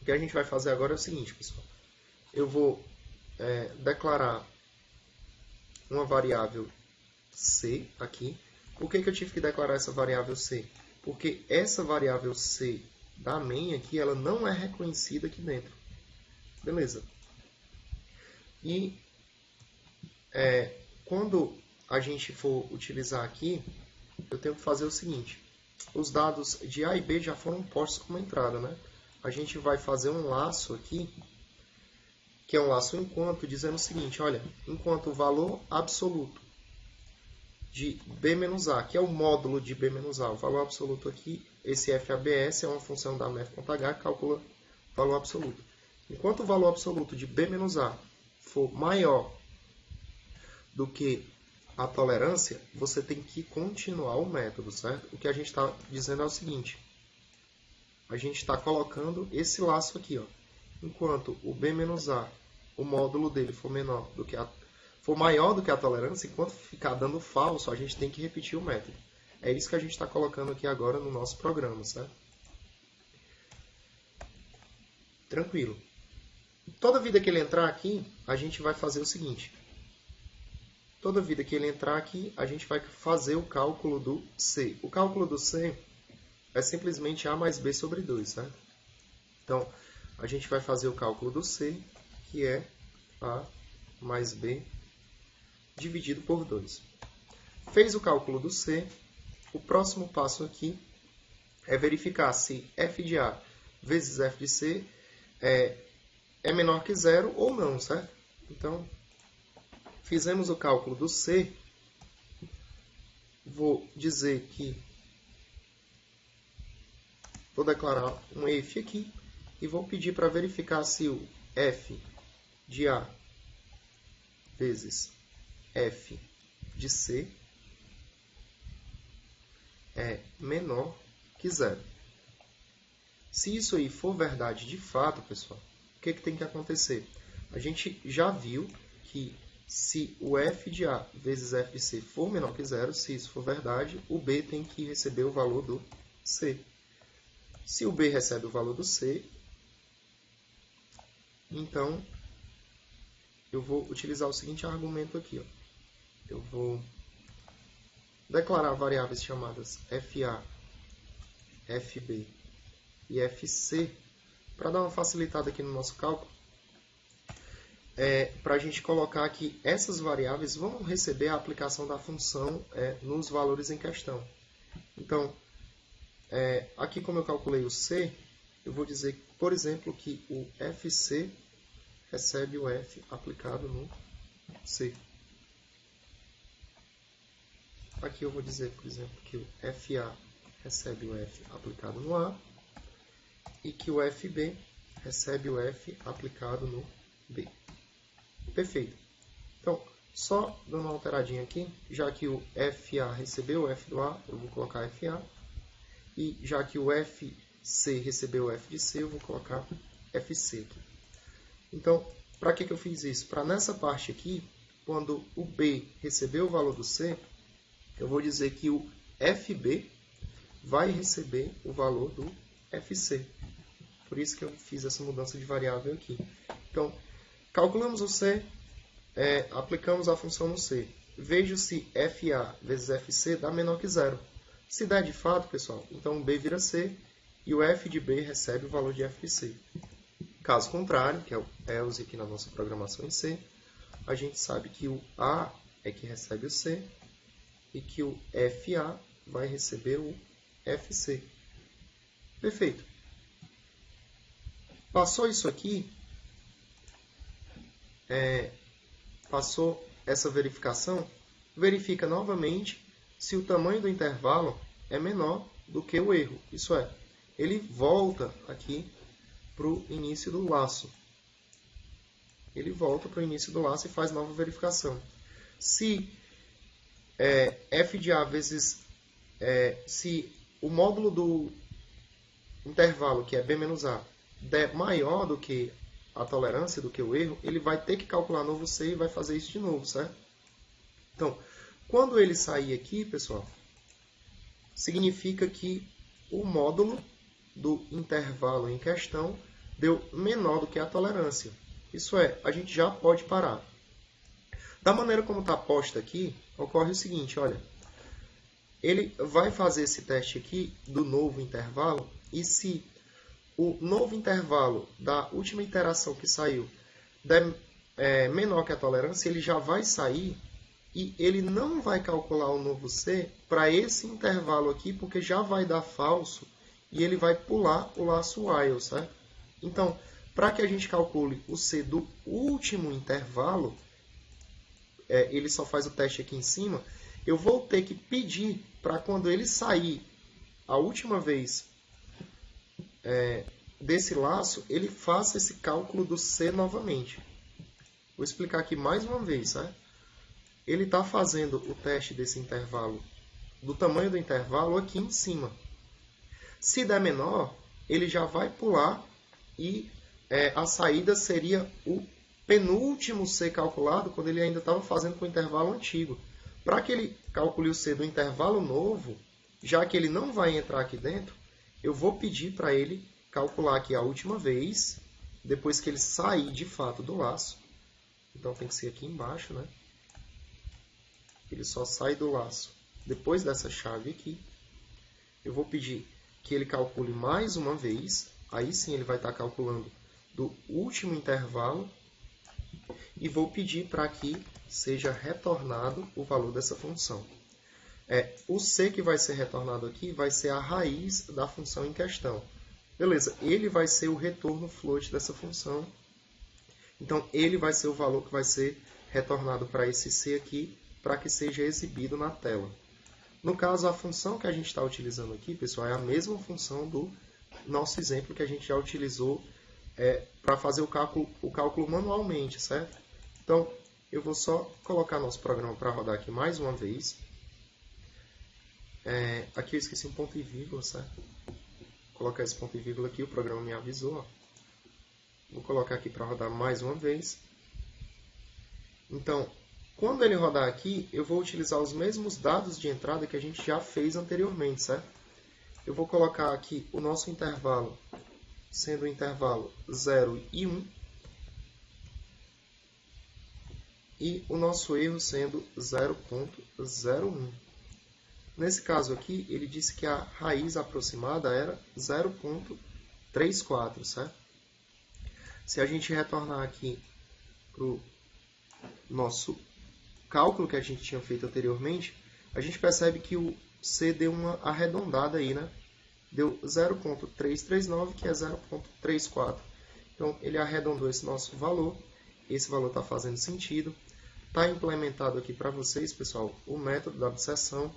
O que a gente vai fazer agora é o seguinte, pessoal. Eu vou declarar uma variável C aqui. Por que eu tive que declarar essa variável C? Porque essa variável C da main aqui, ela não é reconhecida aqui dentro. Beleza. E quando a gente for utilizar aqui, eu tenho que fazer o seguinte. Os dados de A e B já foram postos como entrada, né? A gente vai fazer um laço aqui, que é um laço enquanto, dizendo o seguinte, olha, enquanto o valor absoluto de B menos A, que é o módulo de B menos A, o valor absoluto aqui, esse FABS é uma função da math.h que calcula o valor absoluto. Enquanto o valor absoluto de B menos A for maior do que a tolerância, você tem que continuar o método, certo? O que a gente está dizendo é o seguinte, a gente está colocando esse laço aqui, ó. Enquanto o B menos A, o módulo dele for maior do que a tolerância, enquanto ficar dando falso, a gente tem que repetir o método. É isso que a gente está colocando aqui agora no nosso programa, certo? Tranquilo. Toda vida que ele entrar aqui, a gente vai fazer o seguinte. Toda vida que ele entrar aqui, a gente vai fazer o cálculo do C. O cálculo do C é simplesmente A mais B sobre 2, certo? Então, a gente vai fazer o cálculo do C, que é A mais B dividido por 2. Fez o cálculo do C, o próximo passo aqui é verificar se f de A vezes f de C é menor que 0 ou não, certo? Então, fizemos o cálculo do C, vou dizer que vou declarar um if aqui e vou pedir para verificar se o f de A vezes f de C é menor que 0. Se isso aí for verdade de fato, pessoal, o que tem que acontecer? A gente já viu que se o f de A vezes f de C for menor que 0, se isso for verdade, o B tem que receber o valor do C. Se o B recebe o valor do C, então eu vou utilizar o seguinte argumento aqui, ó. Eu vou declarar variáveis chamadas FA, FB e FC para dar uma facilitada aqui no nosso cálculo. Para a gente colocar que essas variáveis vão receber a aplicação da função nos valores em questão. Então, aqui como eu calculei o C, eu vou dizer, por exemplo, que o FC recebe o F aplicado no C. Aqui eu vou dizer, por exemplo, que o FA recebe o F aplicado no A e que o FB recebe o F aplicado no B. Perfeito. Então, só dando uma alteradinha aqui, já que o FA recebeu o F do A, eu vou colocar FA. E já que o FC recebeu o F de C, eu vou colocar FC aqui. Então, para que eu fiz isso? Para nessa parte aqui, quando o B recebeu o valor do C, eu vou dizer que o FB vai receber o valor do FC. Por isso que eu fiz essa mudança de variável aqui. Então, calculamos o C, aplicamos a função no C. Vejo se FA vezes FC dá menor que 0. Se der de fato, pessoal, então o B vira C e o F de B recebe o valor de F de C. Caso contrário, que é o else aqui na nossa programação em C, a gente sabe que o A é que recebe o C e que o FA vai receber o FC. Perfeito. Passou isso aqui, passou essa verificação, verifica novamente se o tamanho do intervalo é menor do que o erro. Isso é, ele volta aqui para o início do laço. Ele volta para o início do laço e faz nova verificação. Se f de A vezes... se o módulo do intervalo, que é B menos A, der maior do que a tolerância, do que o erro, ele vai ter que calcular novo C e vai fazer isso de novo, certo? Então, quando ele sair aqui, pessoal, significa que o módulo do intervalo em questão deu menor do que a tolerância. Isso é, a gente já pode parar. Da maneira como está posta aqui, ocorre o seguinte, olha. Ele vai fazer esse teste aqui do novo intervalo e se o novo intervalo da última iteração que saiu der menor que a tolerância, ele já vai sair e ele não vai calcular o novo C para esse intervalo aqui, porque já vai dar falso e ele vai pular o laço while, certo? Então, para que a gente calcule o C do último intervalo, ele só faz o teste aqui em cima, eu vou ter que pedir para quando ele sair a última vez desse laço, ele faça esse cálculo do C novamente. Vou explicar aqui mais uma vez, certo? Ele está fazendo o teste desse intervalo, do tamanho do intervalo aqui em cima. Se der menor, ele já vai pular e a saída seria o penúltimo C calculado quando ele ainda estava fazendo com o intervalo antigo. Para que ele calcule o C do intervalo novo, já que ele não vai entrar aqui dentro, eu vou pedir para ele calcular aqui a última vez, depois que ele sair de fato do laço. Então tem que ser aqui embaixo, né? Ele só sai do laço depois dessa chave aqui. Eu vou pedir que ele calcule mais uma vez, aí sim ele vai estar calculando do último intervalo, e vou pedir para que seja retornado o valor dessa função. O C que vai ser retornado aqui vai ser a raiz da função em questão. Beleza, ele vai ser o retorno float dessa função. Então, ele vai ser o valor que vai ser retornado para esse C aqui, para que seja exibido na tela. No caso, a função que a gente está utilizando aqui, pessoal, é a mesma função do nosso exemplo que a gente já utilizou para fazer o cálculo manualmente, certo? Então, eu vou só colocar nosso programa para rodar aqui mais uma vez. Aqui eu esqueci um ponto e vírgula, certo? Vou colocar esse ponto e vírgula aqui, o programa me avisou. Ó. Vou colocar aqui para rodar mais uma vez. Então, quando ele rodar aqui, eu vou utilizar os mesmos dados de entrada que a gente já fez anteriormente, certo? Eu vou colocar aqui o nosso intervalo, sendo o intervalo 0 e 1. E o nosso erro sendo 0.01. Nesse caso aqui, ele disse que a raiz aproximada era 0.34, certo? Se a gente retornar aqui para o nosso cálculo que a gente tinha feito anteriormente, a gente percebe que o C deu uma arredondada aí, né? Deu 0.339, que é 0.34. Então, ele arredondou esse nosso valor. Esse valor está fazendo sentido. Está implementado aqui para vocês, pessoal, o método da absceção.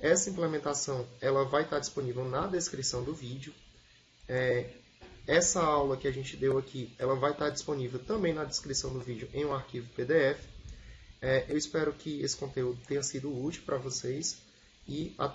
Essa implementação ela vai estar disponível na descrição do vídeo. Essa aula que a gente deu aqui, ela vai estar disponível também na descrição do vídeo em um arquivo PDF. Eu espero que esse conteúdo tenha sido útil para vocês e até